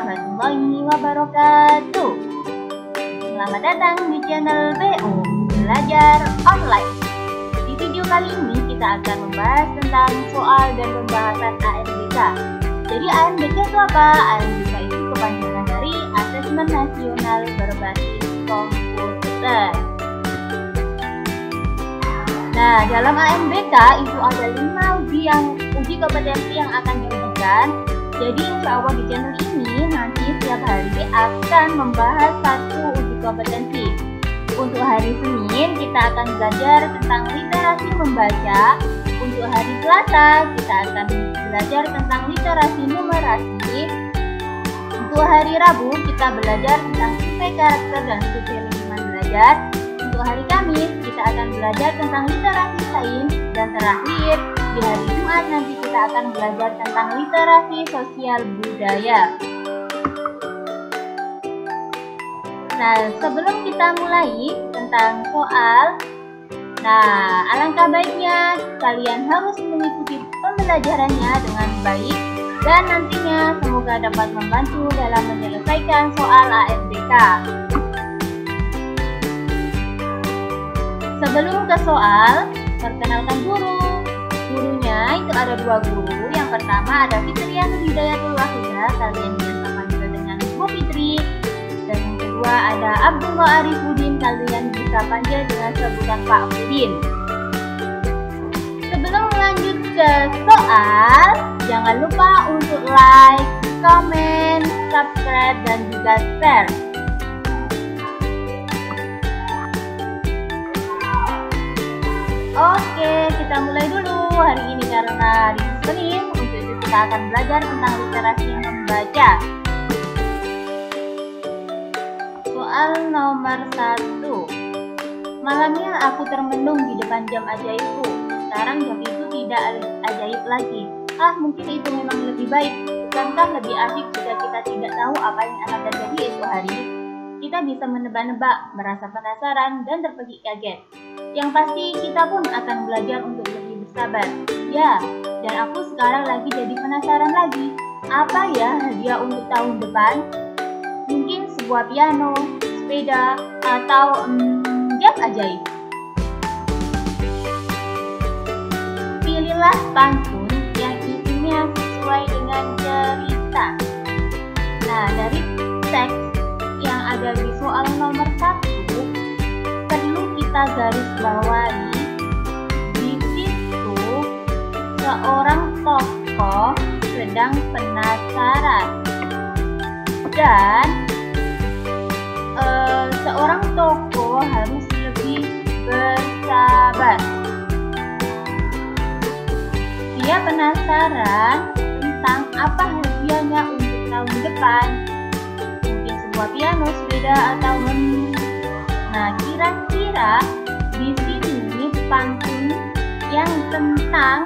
warahmatullahi wabarakatuh. Selamat datang di channel BU Belajar Online. Di video kali ini kita akan membahas tentang soal dan pembahasan ANBK. Jadi ANBK itu apa? ANBK itu kepanjangan dari Asesmen Nasional Berbasis Komputer. Nah, dalam ANBK itu ada 5 uji kompetensi yang akan diujikan. Jadi insya Allah di channel ini nanti setiap hari akan membahas satu uji kompetensi. Untuk hari Senin kita akan belajar tentang literasi membaca. Untuk hari Selasa kita akan belajar tentang literasi numerasi. Untuk hari Rabu kita belajar tentang survei karakter dan survei lingkungan belajar. Untuk hari Kamis kita akan belajar tentang literasi sains, dan terakhir di hari Jumat nanti kita akan belajar tentang literasi sosial budaya. Nah, sebelum kita mulai tentang soal, alangkah baiknya kalian harus mengikuti pembelajarannya dengan baik dan nantinya semoga dapat membantu dalam menyelesaikan soal ANBK. Sebelum ke soal, perkenalkan guru. Gurunya itu ada 2 guru. Yang pertama ada Fitrian Hidayatul Wahidah, kalian biasa panggil dengan Bu Fitri. Dan yang kedua ada Abdullah Arifudin, kalian bisa panggil dengan sebutan Pak Udin. Sebelum lanjut ke soal, jangan lupa untuk like, comment, subscribe, dan juga share. Oke, kita mulai dulu. Hari ini karena hari Senin, untuk itu kita akan belajar tentang literasi membaca. Soal nomor 1. Malamnya aku termenung di depan jam ajaibku. Sekarang jam itu tidak ajaib lagi. Mungkin itu memang lebih baik. Bukankah lebih asik jika kita tidak tahu apa yang akan terjadi esok hari? Kita bisa menebak-nebak, merasa penasaran, dan terpegi kaget. Yang pasti kita pun akan belajar untuk lebih bersabar. Ya, dan aku sekarang lagi jadi penasaran lagi. Apa ya hadiah untuk tahun depan? Mungkin sebuah piano, sepeda, atau jam ajaib. Pilihlah pantun yang isinya sesuai dengan cerita. Nah, dari teks yang ada di soal nomor 1 perlu kita garis bawahi. Di situ seorang tokoh sedang penasaran dan seorang tokoh harus lebih bersabar. Dia penasaran tentang apa hadiahnya untuk tahun depan. Sebuah piano, sepeda, atau Nah, kira-kira di sini pantun yang tentang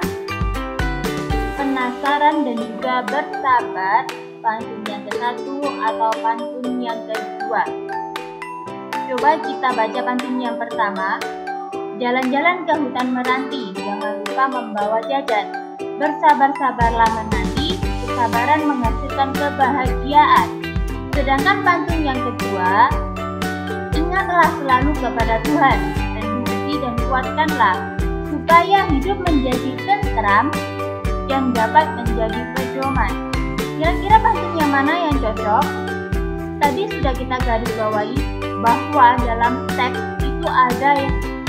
penasaran dan juga bersabar, pantun yang ke-1 atau pantun yang ke-2? Coba kita baca pantun yang pertama. Jalan-jalan ke hutan meranti, jangan lupa membawa jajan. Bersabar-sabarlah menanti, kesabaran menghasilkan kebahagiaan. Sedangkan pantun yang kedua, ingatlah selalu kepada Tuhan dan mengerti dan kuatkanlah supaya hidup menjadi tentram dan dapat menjadi pedoman. Kira-kira pantun yang mana yang cocok? Tadi sudah kita garis bawahi bahwa dalam teks itu ada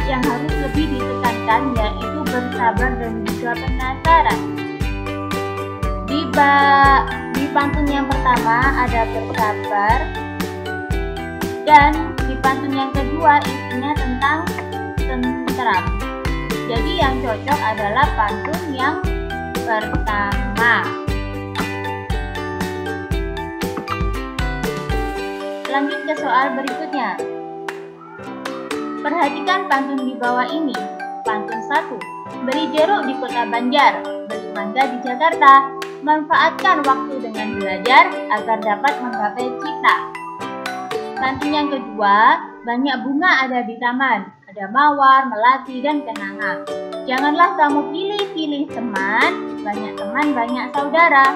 yang harus lebih ditekankan, yaitu bersabar dan juga penasaran. Di pantun yang pertama ada bersabar, dan di pantun yang kedua isinya tentang tentram. Jadi yang cocok adalah pantun yang pertama. Lanjut ke soal berikutnya. Perhatikan pantun di bawah ini. Pantun 1. Beri jeruk di kota Banjar, beli mangga di Jakarta. Manfaatkan waktu dengan belajar agar dapat menggapai cita. Pantun yang kedua, banyak bunga ada di taman. Ada mawar, melati, dan kenanga. Janganlah kamu pilih-pilih teman, banyak teman, banyak saudara.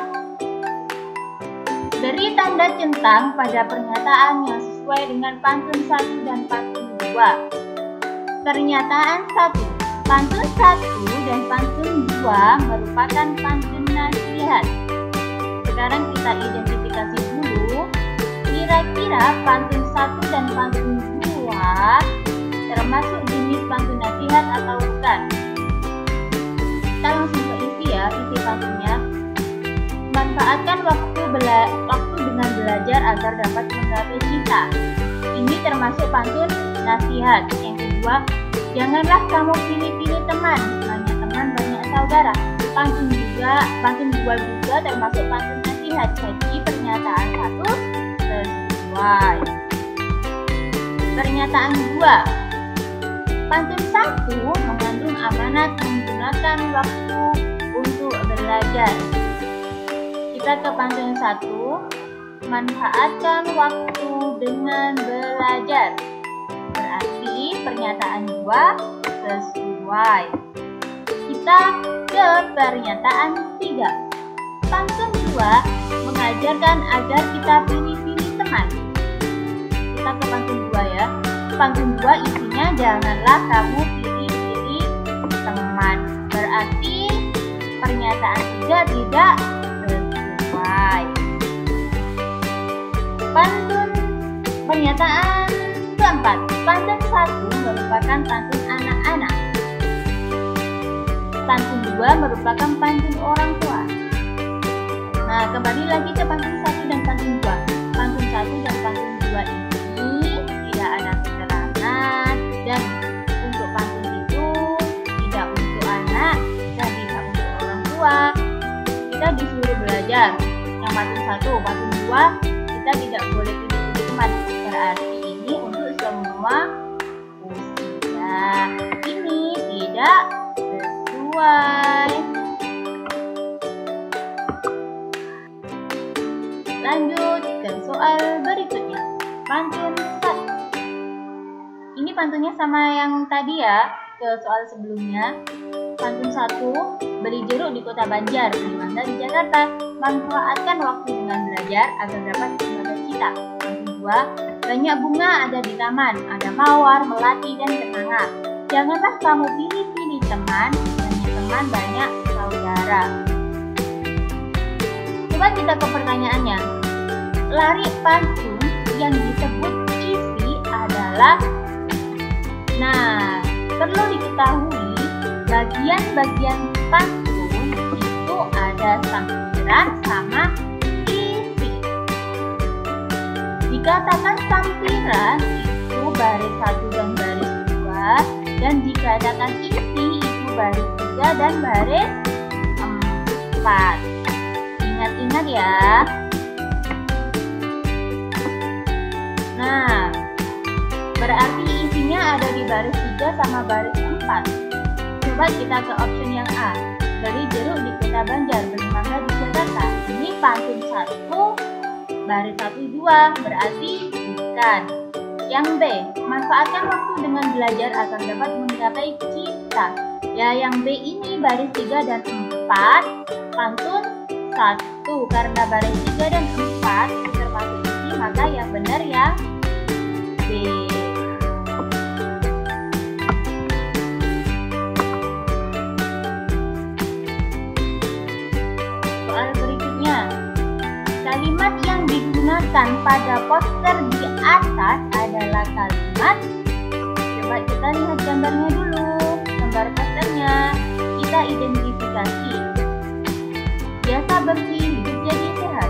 Beri tanda centang pada pernyataan yang sesuai dengan pantun 1 dan pantun 2. Pernyataan 1. Pantun 1 dan pantun 2 merupakan pantun nasihat. Sekarang kita identifikasi dulu, kira-kira pantun 1 dan pantun 2 termasuk jenis pantun nasihat atau bukan? Kita langsung ke isi ya, isi pantunnya. Manfaatkan waktu dengan belajar agar dapat menggapai cita. Ini termasuk pantun nasihat. Yang kedua, janganlah kamu pilih-pilih teman, banyak teman banyak saudara. Pantun 2 juga termasuk pantun nasihat. Jadi pernyataan 1 sesuai. Pernyataan 2. Pantun 1 mengandung amanat menggunakan waktu untuk belajar. Kita ke pantun 1, manfaatkan waktu dengan belajar. Berarti pernyataan 2 sesuai. Kita ke pernyataan 3. Pantun 2 mengajarkan agar kita pilih-pilih teman. Kita ke pantun 2 ya. Pantun 2 isinya janganlah kamu pilih-pilih teman. Berarti pernyataan 3 tidak sesuai. Pernyataan keempat. Pantun 1 merupakan pantun anak-anak. Pantun 2 merupakan pantun orang tua. Nah, kembali lagi ke pantun 1 dan pantun 2. Pantun 1 dan pantun 2 ini tidak ada keterangan, dan untuk pantun itu tidak untuk anak dan tidak untuk orang tua. Kita disuruh belajar. Yang pantun 1, pantun 2 kita tidak boleh pilih-pilih teman. Berarti ini untuk semua usia. Ini tidak sesuai. Lanjut ke soal berikutnya. Pantun 1. Ini pantunnya sama yang tadi ya, ke soal sebelumnya. Pantun 1, beli jeruk di kota Banjar, beli mangga di Jakarta. Manfaatkan waktu dengan belajar agar dapat mencapai cita. Pantun 2, banyak bunga ada di taman, ada mawar, melati, dan kenanga. Janganlah kamu pilih-pilih teman, banyak teman banyak saudara. Coba kita ke pertanyaannya. Lari pantun yang disebut isi adalah. Nah, perlu diketahui bagian-bagian pantun itu ada sampiran sama isi. Dikatakan sampiran itu baris 1 dan baris 2, dan dikatakan isi itu baris 3 dan baris 4. Ingat-ingat ya. Nah, berarti isinya ada di baris 3 sama baris 4. Coba kita ke option yang A. Beli jeruk di kota Banjar, beli mangga di Jakarta. Ini pantun 1, baris 1, 2. Berarti bukan. Yang B. Manfaatkan waktu dengan belajar agar dapat mencapai cita. Ya, yang B ini baris 3 dan 4. Pantun 1. Karena baris 3 dan 4 itu termasuk isi, maka yang benar ya B. Soal berikutnya. Kalimat yang digunakan pada poster di atas adalah kalimat. Coba kita lihat gambarnya dulu. Gambar posternya. Kita identifikasi. Biasa bersih, hidup jadi sehat.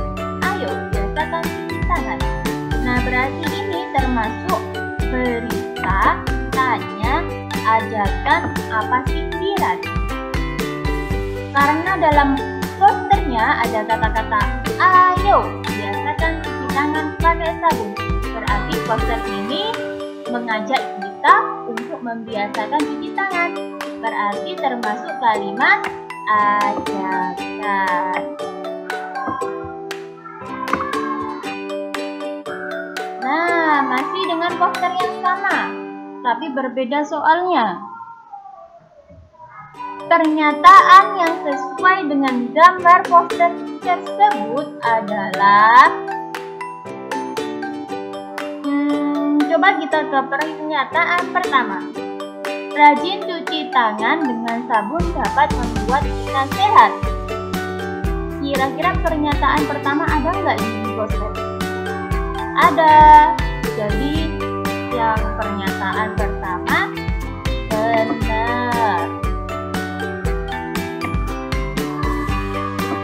Ayo, biasakan cuci tangan. Nah, berarti ini termasuk berita, tanya, ajakan, apa sindiran. Karena dalam posternya ada kata-kata ayo, biasakan cuci tangan pakai sabun. Berarti poster ini mengajak kita untuk membiasakan cuci tangan. Berarti termasuk kalimat ajakan. Nah, masih dengan poster yang sama, tapi berbeda soalnya. Pernyataan yang sesuai dengan gambar poster tersebut adalah coba kita ke pernyataan pertama. Rajin cuci tangan dengan sabun dapat membuat kita sehat. Kira-kira pernyataan pertama ada nggak di poster? Ada. Jadi yang pernyataan pertama benar.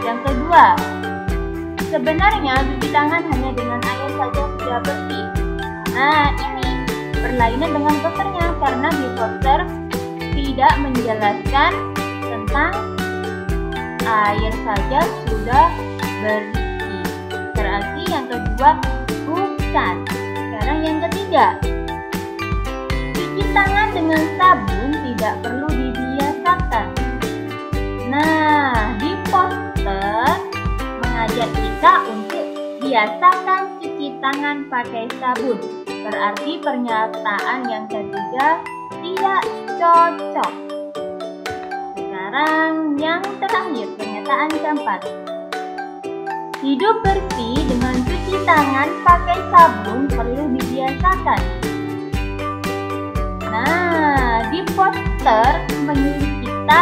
Yang kedua, sebenarnya cuci tangan hanya dengan air saja sudah bersih. Nah, ini berlainan dengan posternya karena di poster tidak menjelaskan tentang air saja sudah bersih. Berarti yang kedua bukan. Sekarang yang ketiga, cuci tangan dengan sabun tidak perlu dibiasakan. Nah, di poster mengajak kita untuk biasakan cuci tangan pakai sabun. Berarti pernyataan yang ketiga tidak cocok. Sekarang yang terakhir, pernyataan keempat. Hidup bersih dengan cuci tangan pakai sabun perlu dibiasakan. Nah, di poster menyuruh kita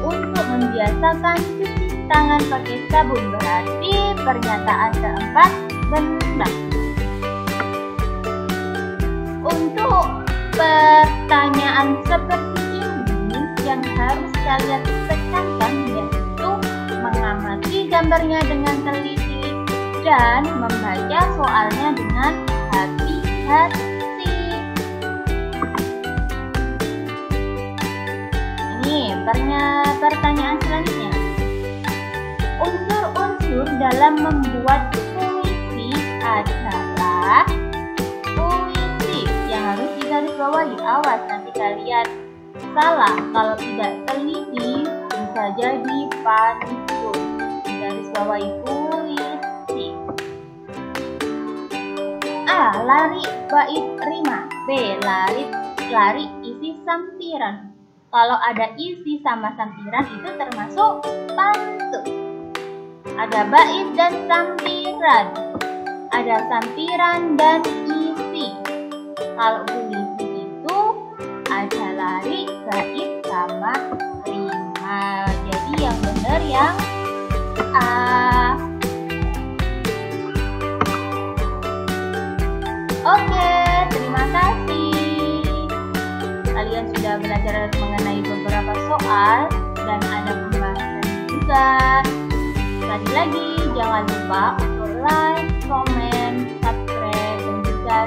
untuk membiasakan cuci tangan pakai sabun. Berarti pernyataan keempat benar. Untuk pertanyaan seperti ini yang harus kalian tekankan yaitu mengamati gambarnya dengan teliti dan membaca soalnya dengan hati-hati. Ini pertanyaan selanjutnya. Unsur-unsur dalam membuat puisi adalah harus digarisbawahi. Awas nanti kalian salah. Kalau tidak teliti bisa jadi pantun. Digarisbawahi puisi. A. Lari bait rima. B. Lari isi sampiran. Kalau ada isi sama sampiran itu termasuk pantun. Ada bait dan sampiran. Ada sampiran dan isi. Kalau puisi itu ada lari, bait, sama rima. Jadi yang benar yang A. Oke, terima kasih. Kalian sudah belajar mengenai beberapa soal dan ada pembahasan juga. Sekali lagi, jangan lupa untuk like, komen, subscribe, dan juga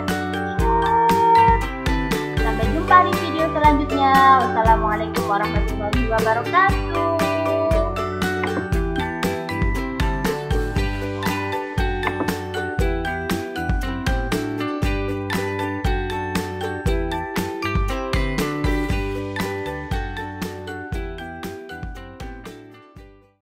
sampai jumpa di video selanjutnya. Wassalamualaikum warahmatullahi wabarakatuh.